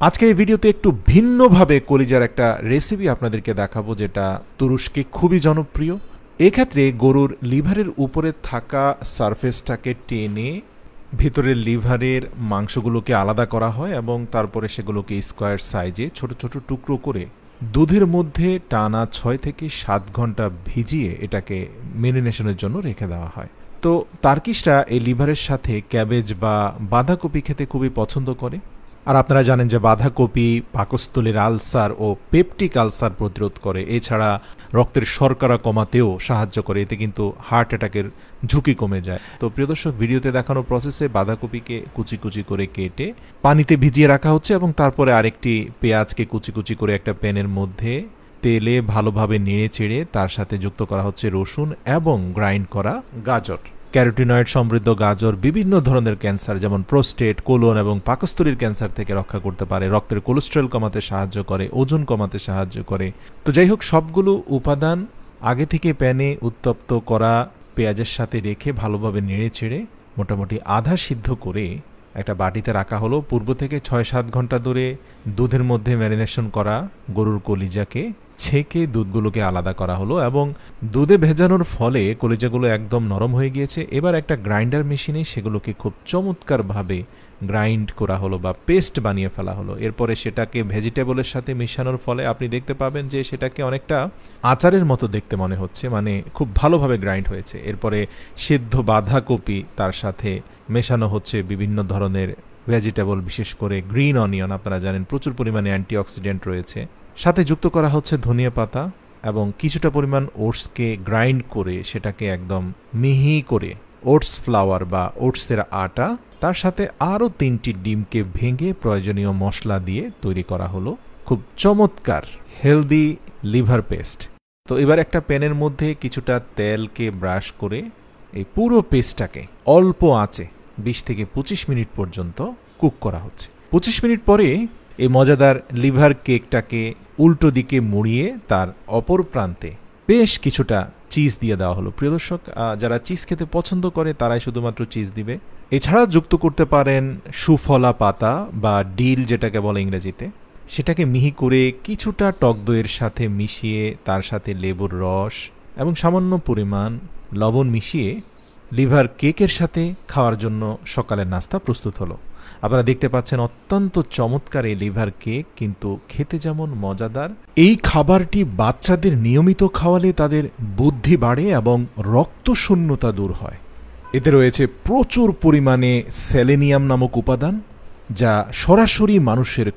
আজকে এই ভিডিওতে একটু ভিন্নভাবে কলিজার একটা রেসিপি আপনাদেরকে দেখাবো, যেটা তুরস্কে খুবই জনপ্রিয়। এক্ষেত্রে গরুর লিভারের উপরে থাকা সারফেসটাকে টেনে ভিতরের লিভারের মাংসগুলোকে আলাদা করা হয় এবং তারপরে সেগুলোকে স্কোয়ার সাইজে ছোট ছোট টুকরো করে দুধের মধ্যে টানা 6 থেকে 7 ঘন্টা ভিজিয়ে এটাকে মেরিনেশনের জন্য রেখে দেওয়া হয়। তো টার্কিশরা এই লিভারের সাথে ক্যাবেজ বা বাঁধাকপি খেতে খুবই পছন্দ করে। আর আপনারা জানেন যে বাঁধাকপি পাকস্থলীর আলসার ও পেপটিক আলসার প্রতিরোধ করে, এছাড়া রক্তের শর্করা কমাতেও সাহায্য করে। এতে কিন্তু হার্ট অ্যাটাকের ঝুঁকি কমে যায়। তো প্রিয় দর্শক, ভিডিওতে দেখানো প্রসেসে বাঁধাকপিকে কুচি কুচি করে কেটে পানিতে ভিজিয়ে রাখা হচ্ছে এবং তারপরে আরেকটি পেঁয়াজকে কুচি কুচি করে একটা প্যানের মধ্যে তেলে ভালোভাবে নেড়ে চেড়ে তার সাথে যুক্ত করা হচ্ছে রসুন এবং গ্রাইন্ড করা গাজর। ক্যারোটিনয়েড সমৃদ্ধ গাজর বিভিন্ন ধরনের ক্যান্সার যেমন প্রোস্টেট, কোলন এবং পাকস্থলীর ক্যান্সার থেকে রক্ষা করতে পারে, রক্তের কোলেস্টেরল কমাতে সাহায্য করে, ওজন কমাতে সাহায্য করে। তো যাই হোক, সবগুলো উপাদান আগে থেকে প্যানে উত্তপ্ত করা পেঁয়াজের সাথে রেখে ভালোভাবে নেড়ে চেড়ে মোটামুটি আধা সিদ্ধ করে একটা বাটিতে রাখা হলো। পূর্ব থেকে 6-7 ঘন্টা ধরে দুধের মধ্যে ম্যারিনেশন করা গরুর কলিজাকে ছেঁকে দুধগুলোকে আলাদা করা হলো এবং দুধে ভেজানোর ফলে কলিজাগুলো একদম নরম হয়ে গিয়েছে। এবার একটা গ্রাইন্ডার মেশিনে সেগুলোকে খুব চমৎকারভাবে গ্রাইন্ড করা হলো বা পেস্ট বানিয়ে ফেলা হলো। এরপরে সেটাকে ভেজিটেবলের সাথে মেশানোর ফলে আপনি দেখতে পাবেন যে সেটাকে অনেকটা আচারের মতো দেখতে মনে হচ্ছে, মানে খুব ভালোভাবে গ্রাইন্ড হয়েছে। এরপরে সিদ্ধ বাঁধাকপি তার সাথে মেশানো হচ্ছে, বিভিন্ন ধরনের ভেজিটেবল, বিশেষ করে গ্রিন অনিয়ন, আপনারা জানেন প্রচুর পরিমাণে অ্যান্টিঅক্সিডেন্ট রয়েছে। সাথে যুক্ত করা হচ্ছে ধনিয়া পাতা এবং কিছুটা পরিমাণ ওটসকে গ্রাইন্ড করে সেটাকে একদম মিহি করে ওটস ফ্লাওয়ার বা ওটসের আটা, তার সাথে আরও 3টি ডিমকে ভেঙে প্রয়োজনীয় মশলা দিয়ে তৈরি করা হলো খুব চমৎকার হেলদি লিভার পেস্ট। তো এবার একটা প্যানের মধ্যে কিছুটা তেলকে ব্রাশ করে এই পুরো পেস্টটাকে অল্প আঁচে 20 থেকে 25 মিনিট পর্যন্ত কুক করা হচ্ছে। 25 মিনিট পরে এই মজাদার লিভার কেকটাকে উল্টো দিকে মুড়িয়ে তার অপর প্রান্তে বেশ কিছুটা চিজ দিয়ে দেওয়া হলো। প্রিয় দর্শক, যারা চিজ খেতে পছন্দ করে তারাই শুধুমাত্র চিজ দিবে। এছাড়া যুক্ত করতে পারেন সুফলা পাতা বা ডিল, যেটাকে বলে ইংরেজিতে। সেটাকে মিহি করে কিছুটা টক দইয়ের সাথে মিশিয়ে তার সাথে লেবুর রস এবং সামান্য পরিমাণ লবণ মিশিয়ে লিভার কেকের সাথে খাওয়ার জন্য সকালের নাস্তা প্রস্তুত হলো। আপনারা দেখতে পাচ্ছেন অত্যন্ত চমৎকার এই লিভার কেক, কিন্তু খেতে যেমন মজাদার। এই খাবারটি বাচ্চাদের নিয়মিত খাওয়ালে তাদের বুদ্ধি বাড়ে এবং রক্তশূন্যতা দূর হয়। এতে রয়েছে প্রচুর পরিমাণে সেলেনিয়াম নামক উপাদান, যা সরাসরি মানুষের